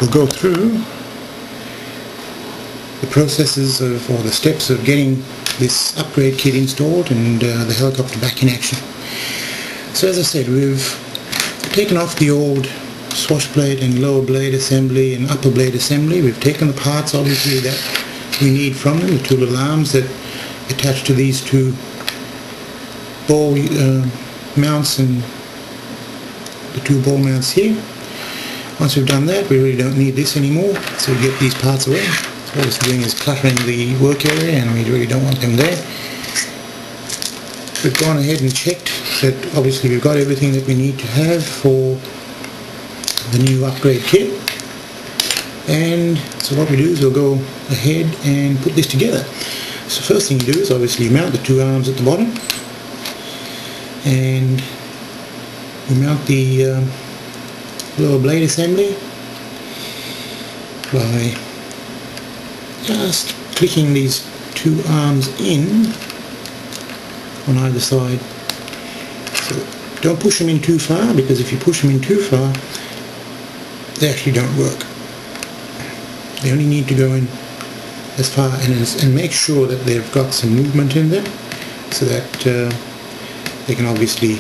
we'll go through the processes of, or the steps of getting this upgrade kit installed and the helicopter back in action. So as I said, we've taken off the old swash plate and lower blade assembly and upper blade assembly. We've taken the parts obviously that we need from them, the two little arms that attach to these two ball mounts and the two ball mounts here. Once we've done that, we really don't need this anymore, so we get these parts away. So all it's doing is cluttering the work area, and we really don't want them there. We've gone ahead and checked that obviously we've got everything that we need to have for the new upgrade kit. And so what we do is we'll go ahead and put this together. So first thing you do is obviously mount the two arms at the bottom, and we mount the lower blade assembly by just clicking these two arms in on either side. So don't push them in too far, because if you push them in too far they actually don't work. They only need to go in as far, and make sure that they've got some movement in them, so that they can obviously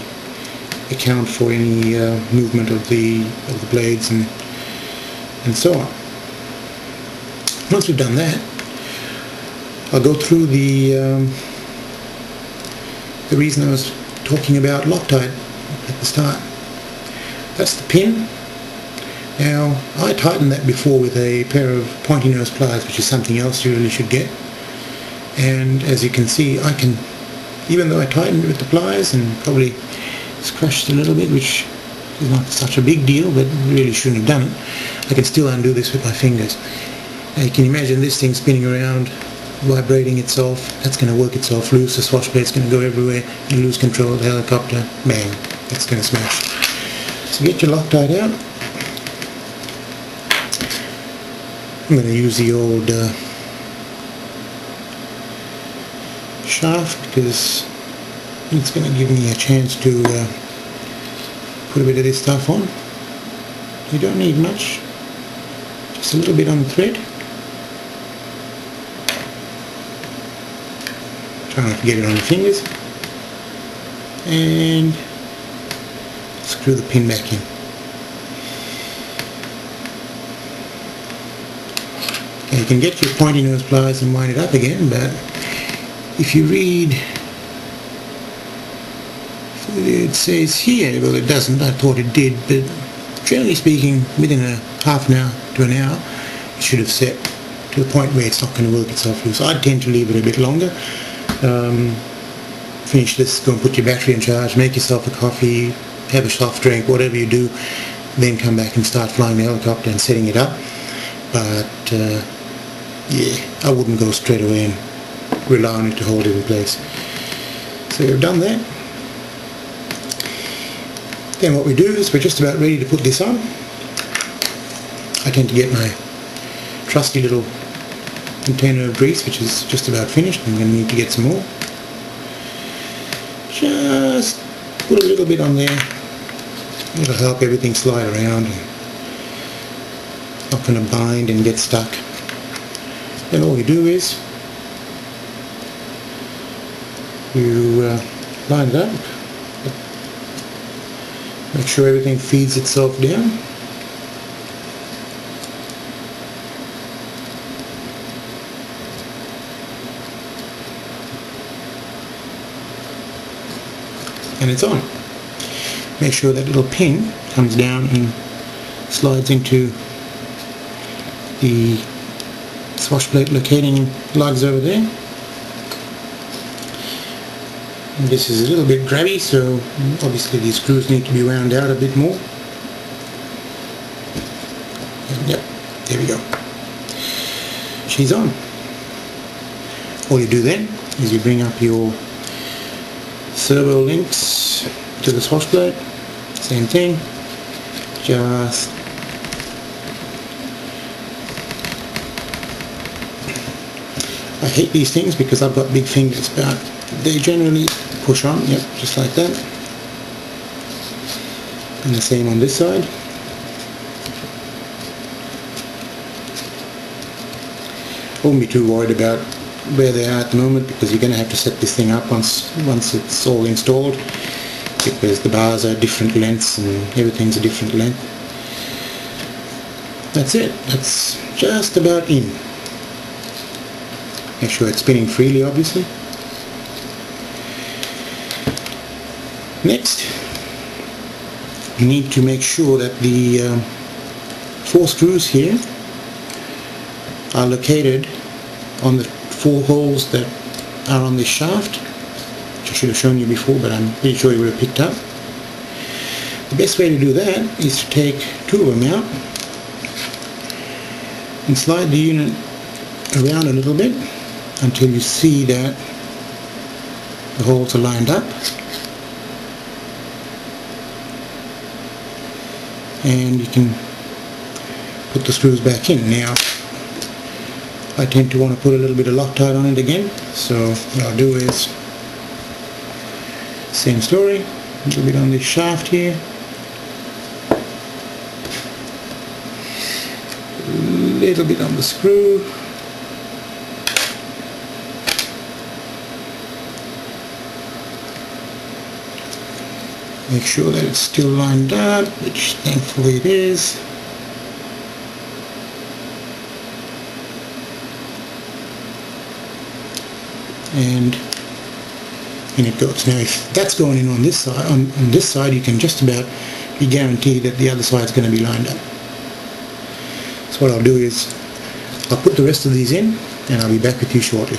account for any movement of the blades and so on. Once we've done that, I'll go through the reason I was talking about Loctite at the start. That's the pin. Now, I tightened that before with a pair of pointy nose pliers, which is something else you really should get. And as you can see, I can, even though I tightened it with the pliers and probably scratched a little bit, which is not such a big deal, but really shouldn't have done it, I can still undo this with my fingers. Now you can imagine this thing spinning around, vibrating itself. That's going to work itself loose. The swash plate's going to go everywhere. You lose control of the helicopter, bang, it's going to smash. So get your Loctite out. I'm going to use the old shaft, because it's going to give me a chance to put a bit of this stuff on. You don't need much, just a little bit on the thread. Try not to get it on your fingers, and screw the pin back in. Now you can get your pointy nose pliers and wind it up again, but if you read, it says here, well it doesn't, I thought it did, but generally speaking within a half an hour to an hour it should have set to the point where it's not going to work itself loose. I tend to leave it a bit longer. Finish this, go and put your battery in charge, make yourself a coffee, have a soft drink, whatever you do, then come back and start flying the helicopter and setting it up. But yeah, I wouldn't go straight away and rely on it to hold it in place. So we've done that. Then what we do is we're just about ready to put this on. I tend to get my trusty little container of grease, which is just about finished. I'm going to need to get some more. Just put a little bit on there. It'll help everything slide around and not going to bind and get stuck. Then all you do is you line it up, make sure everything feeds itself down. And it's on. Make sure that little pin comes down and slides into the swash plate locating lugs over there. And this is a little bit grabby, so obviously these screws need to be wound out a bit more. And yep, there we go. She's on. All you do then is you bring up your servo links to the swash plate. Same thing. Just I hate these things because I've got big fingers, but they generally push on. Yep, just like that. And the same on this side. wouldn't be too worried about where they are at the moment, because you're going to have to set this thing up once it's all installed, because the bars are different lengths and everything's a different length. That's it. That's just about in. Make sure it's spinning freely, obviously. Next, you need to make sure that the 4 screws here are located on the 4 holes that are on this shaft, which I should have shown you before, but I'm pretty sure you would have picked up. The best way to do that is to take 2 of them out and slide the unit around a little bit until you see that the holes are lined up, and you can put the screws back in. Now I tend to want to put a little bit of Loctite on it again, so what I'll do is same story, a little bit on this shaft here, a little bit on the screw, make sure that it's still lined up, which thankfully it is. And in it goes. Now if that's going in on this side, you can just about be guaranteed that the other side's going to be lined up. So what I'll do is I'll put the rest of these in and I'll be back with you shortly.